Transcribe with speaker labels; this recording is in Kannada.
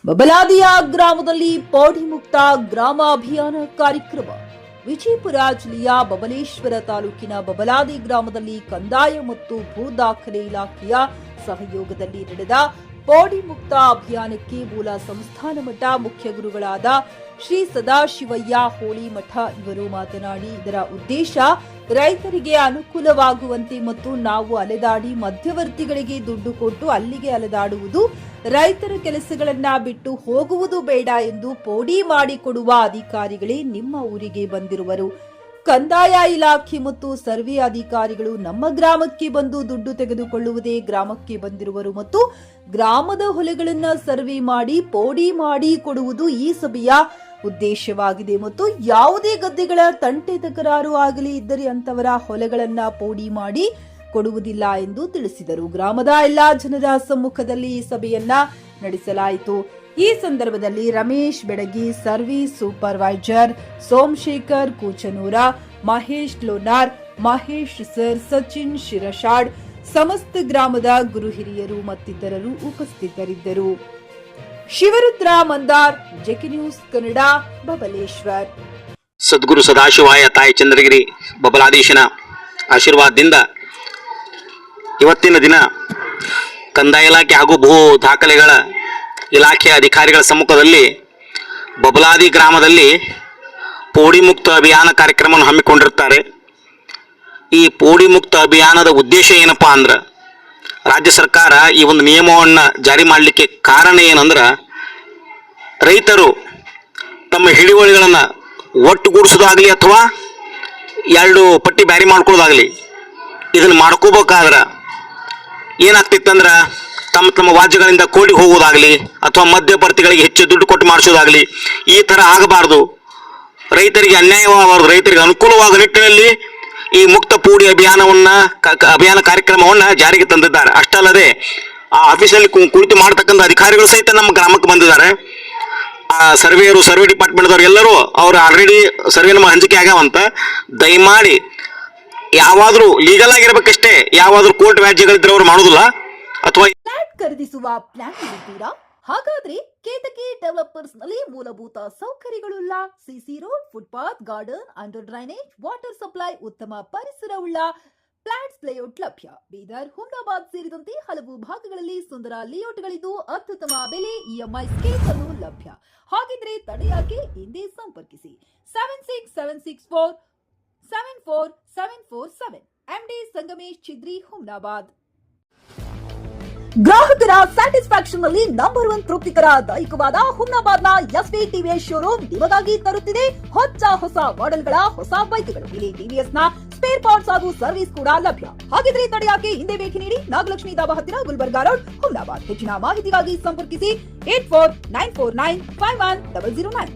Speaker 1: ಬಬಲಾದಿಯ ಗ್ರಾಮದಲ್ಲಿ ಪೌಡಿ ಮುಕ್ತ ಗ್ರಾಮ ಅಭಿಯಾನ ಕಾರ್ಯಕ್ರಮ. ವಿಜಯಪುರ ಜಿಲ್ಲೆಯ ಬಬಲೇಶ್ವರ ತಾಲೂಕಿನ ಬಬಲಾದಿ ಗ್ರಾಮದಲ್ಲಿ ಕಂದಾಯ ಮತ್ತು ಭೂ ದಾಖಲೆ ಇಲಾಖೆಯ ಸಹಯೋಗದಲ್ಲಿ ನಡೆದ ಪೌಡಿ ಮುಕ್ತ ಅಭಿಯಾನಕ್ಕೆ ಮೂಲ ಸಂಸ್ಥಾನ ಮಠ ಮುಖ್ಯ ಗುರುಗಳಾದ ಶ್ರೀ ಸದಾಶಿವಯ್ಯ ಹೋಳಿ ಮಠ ಇವರು ಮಾತನಾಡಿ, ಇದರ ಉದ್ದೇಶ ರೈತರಿಗೆ ಅನುಕೂಲವಾಗುವಂತೆ ಮತ್ತು ನಾವು ಅಲೆದಾಡಿ ಮಧ್ಯವರ್ತಿಗಳಿಗೆ ದುಡ್ಡು ಕೊಟ್ಟು ಅಲ್ಲಿಗೆ ಅಲೆದಾಡುವುದು, ರೈತರ ಕೆಲಸಗಳನ್ನ ಬಿಟ್ಟು ಹೋಗುವುದು ಬೇಡ ಎಂದು ಪೋಡಿ ಮಾಡಿಕೊಡುವ ಅಧಿಕಾರಿಗಳೇ ನಿಮ್ಮ ಊರಿಗೆ ಬಂದಿರುವರು. ಕಂದಾಯ ಇಲಾಖೆ ಮತ್ತು ಸರ್ವೆ ಅಧಿಕಾರಿಗಳು ನಮ್ಮ ಗ್ರಾಮಕ್ಕೆ ಬಂದು ದುಡ್ಡು ತೆಗೆದುಕೊಳ್ಳುವುದೇ ಗ್ರಾಮಕ್ಕೆ ಬಂದಿರುವರು ಮತ್ತು ಗ್ರಾಮದ ಹೊಲಗಳನ್ನ ಸರ್ವೆ ಮಾಡಿ ಪೋಡಿ ಮಾಡಿ ಕೊಡುವುದು ಈ ಸಭೆಯ ಉದ್ದೇಶವಾಗಿದೆ ಮತ್ತು ಯಾವುದೇ ಗದ್ದೆಗಳ ತಂಟೆ ತಕರಾರು ಆಗಲಿ ಇದ್ದರೆ ಅಂತವರ ಹೊಲಗಳನ್ನ ಪೋಡಿ ಮಾಡಿ ಕೊಡುವುದಿಲ್ಲ ಎಂದು ತಿಳಿಸಿದರು. ಗ್ರಾಮದ ಎಲ್ಲಾ ಜನರ ಸಮ್ಮುಖದಲ್ಲಿ ಈ ಸಭೆಯನ್ನ ನಡೆಸಲಾಯಿತು. ಈ ಸಂದರ್ಭದಲ್ಲಿ Ramesh Bedagi, service supervisor Somashekhar Koochanoor, Mahesh Lonar, Mahesh sir, Sachin Shirashad, ಸಮಸ್ತ ಗ್ರಾಮದ ಗುರು ಹಿರಿಯರು ಮತ್ತಿತರರು ಉಪಸ್ಥಿತರಿದ್ದರು. Shivarudra Mandar, J K news Kannada, Babaleshwar.
Speaker 2: ಸದ್ಗುರು ಸದಾಶಿವಾಯ ತಾಯಿ ಚಂದ್ರಗಿರಿ ಬಬಲಾದೀಶನ ಆಶೀರ್ವಾದದಿಂದ ಇವತ್ತಿನ ದಿನ ಕಂದಾಯ ಇಲಾಖೆ ಹಾಗೂ ಭೂ ದಾಖಲೆಗಳ ಇಲಾಖೆಯ ಅಧಿಕಾರಿಗಳ ಸಮ್ಮುಖದಲ್ಲಿ ಬಬಲಾದಿ ಗ್ರಾಮದಲ್ಲಿ ಪೋಡಿ ಮುಕ್ತ ಅಭಿಯಾನ ಕಾರ್ಯಕ್ರಮವನ್ನು ಹಮ್ಮಿಕೊಂಡಿರ್ತಾರೆ. ಈ ಪೋಡಿ ಮುಕ್ತ ಅಭಿಯಾನದ ಉದ್ದೇಶ ಏನಪ್ಪಾ ಅಂದ್ರೆ, ರಾಜ್ಯ ಸರ್ಕಾರ ಈ ಒಂದು ನಿಯಮವನ್ನು ಜಾರಿ ಮಾಡಲಿಕ್ಕೆ ಕಾರಣ ಏನಂದ್ರೆ, ರೈತರು ತಮ್ಮ ಹಿಡುವಳಿಗಳನ್ನು ಒಟ್ಟುಗೂಡಿಸೋದಾಗಲಿ ಅಥವಾ ಎರಡು ಪಟ್ಟಿ ಬ್ಯಾರಿ ಮಾಡ್ಕೊಳ್ಳೋದಾಗಲಿ ಇದನ್ನು ಮಾಡ್ಕೋಬೇಕಾದ್ರೆ ಏನಾಗ್ತಿತ್ತಂದ್ರೆ, ತಮ್ಮ ತಮ್ಮ ವಾಜ್ಯಗಳಿಂದ ಕೋಡಿ ಹೋಗೋದಾಗಲಿ ಅಥವಾ ಮಧ್ಯವರ್ತಿಗಳಿಗೆ ಹೆಚ್ಚು ದುಡ್ಡು ಕೊಟ್ಟು ಮಾಡಿಸೋದಾಗಲಿ ಈ ಥರ ಆಗಬಾರ್ದು. ರೈತರಿಗೆ ಅನ್ಯಾಯವಾಗಬಾರ್ದು. ರೈತರಿಗೆ ಅನುಕೂಲವಾಗುವ ನಿಟ್ಟಿನಲ್ಲಿ ಈ ಮುಕ್ತ ಪೋಡಿ ಅಭಿಯಾನ ಕಾರ್ಯಕ್ರಮವನ್ನು ಜಾರಿಗೆ ತಂದಿದ್ದಾರೆ. ಅಷ್ಟಲ್ಲದೆ ಆ ಆಫೀಸಲ್ಲಿ ಕುಳಿತು ಮಾಡ್ತಕ್ಕಂಥ ಅಧಿಕಾರಿಗಳು ಸಹಿತ ನಮ್ಮ ಗ್ರಾಮಕ್ಕೆ ಬಂದಿದ್ದಾರೆ. ಸರ್ವೇಯರು, ಸರ್ವೆ ಡಿಪಾರ್ಟ್ಮೆಂಟ್ದವ್ರು ಎಲ್ಲರೂ ಅವರು ಆಲ್ರೆಡಿ ಸರ್ವೆ ನಮ್ಮ ಹಂಚಿಕೆ ಆಗ್ಯಾವಂತ. ದಯಮಾಡಿ ಯಾವಾದರೂ ಲೀಗಲ್ ಆಗಿರ್ಬೇಕಷ್ಟೇ, ಯಾವಾದರೂ ಕೋರ್ಟ್ ವ್ಯಾಜ್ಯಗಳಿದ್ರೆ ಅವರು ಮಾಡೋದಿಲ್ಲ. ಅಥವಾ
Speaker 1: ಫ್ಲಾಟ್ ಖರೀದಿಸುವ ಪ್ಲಾನ್ ಇದ್ದೀರಾ? ಹಾಗಾದ್ರೆ ಕೇತಕಿ ಡೆವಲಪರ್ಸ್ ನಲ್ಲಿ ಮೂಲಭೂತ ಸೌಕರ್ಯಗಳುಳ್ಳ C C road, footpath, garden, under drainage, water supply, ಉತ್ತಮ ಪರಿಸರವುಳ್ಳ ಫ್ಲಾಟ್ಸ್ ಲೇಔಟ್ ಲಭ್ಯ. ಬೀದರ್, ಹುಮ್ನಾಬಾದ್ ಸೇರಿದಂತೆ ಹಲವು ಭಾಗಗಳಲ್ಲಿ ಸುಂದರ ಲೇಔಟ್ಗಳಿದ್ದು ಅತ್ಯುತ್ತಮ ಬೆಲೆ, ಇಎಂಐ ಸ್ಕೀಮ್ಸ್ ಅನ್ನು ಲಭ್ಯ. ಹಾಗಿದ್ರೆ ತಡೆಯಾಕೆ? ಹಿಂದೆ ಸಂಪರ್ಕಿಸಿ 7676474747 ಎಂಡಿ ಸಂಗಮೇಶ್ ಚಿದ್ರಿ, ಹುಮ್ನಾಬಾದ್. ಗ್ರಾಹಕರ ಸ್ಯಾಟಿಸ್ಫ್ಯಾಕ್ಷನ್ ನಲ್ಲಿ ನಂಬರ್ 1 ತೃಪ್ತಿಕರ ದಾಯಕವಾದ ಹುಮ್ನಾಬಾದ್ನ ಎಸ್ವಿ ಟಿವಿಎಸ್ ಶೋರೂಮ್ ನಿಮಗಾಗಿ ತರುತ್ತಿದೆ ಹೊಸ ಮಾಡೆಲ್ಗಳ ಹೊಸ ಬೈಕ್ಗಳು. ಇಲ್ಲಿ ಟಿವಿಎಸ್ ನ ಸ್ಪೇರ್ ಪಾರ್ಟ್ಸ್ ಹಾಗೂ ಸರ್ವಿಸ್ ಕೂಡ ಲಭ್ಯ. ಹಾಗಿದ್ರೆ ತಡೆಯಾಕೆ? ಹಿಂದೆ ಭೇಟಿ ನೀಡಿ, ನಾಗಲಕ್ಷ್ಮಿ ಧಾಬಾ ಹತ್ತಿರ, ಗುಲ್ಬರ್ಗಾ ರೋಡ್, ಹುಮ್ನಾಬಾದ್. ಹೆಚ್ಚಿನ ಮಾಹಿತಿಗಾಗಿ ಸಂಪರ್ಕಿಸಿ 8494951009.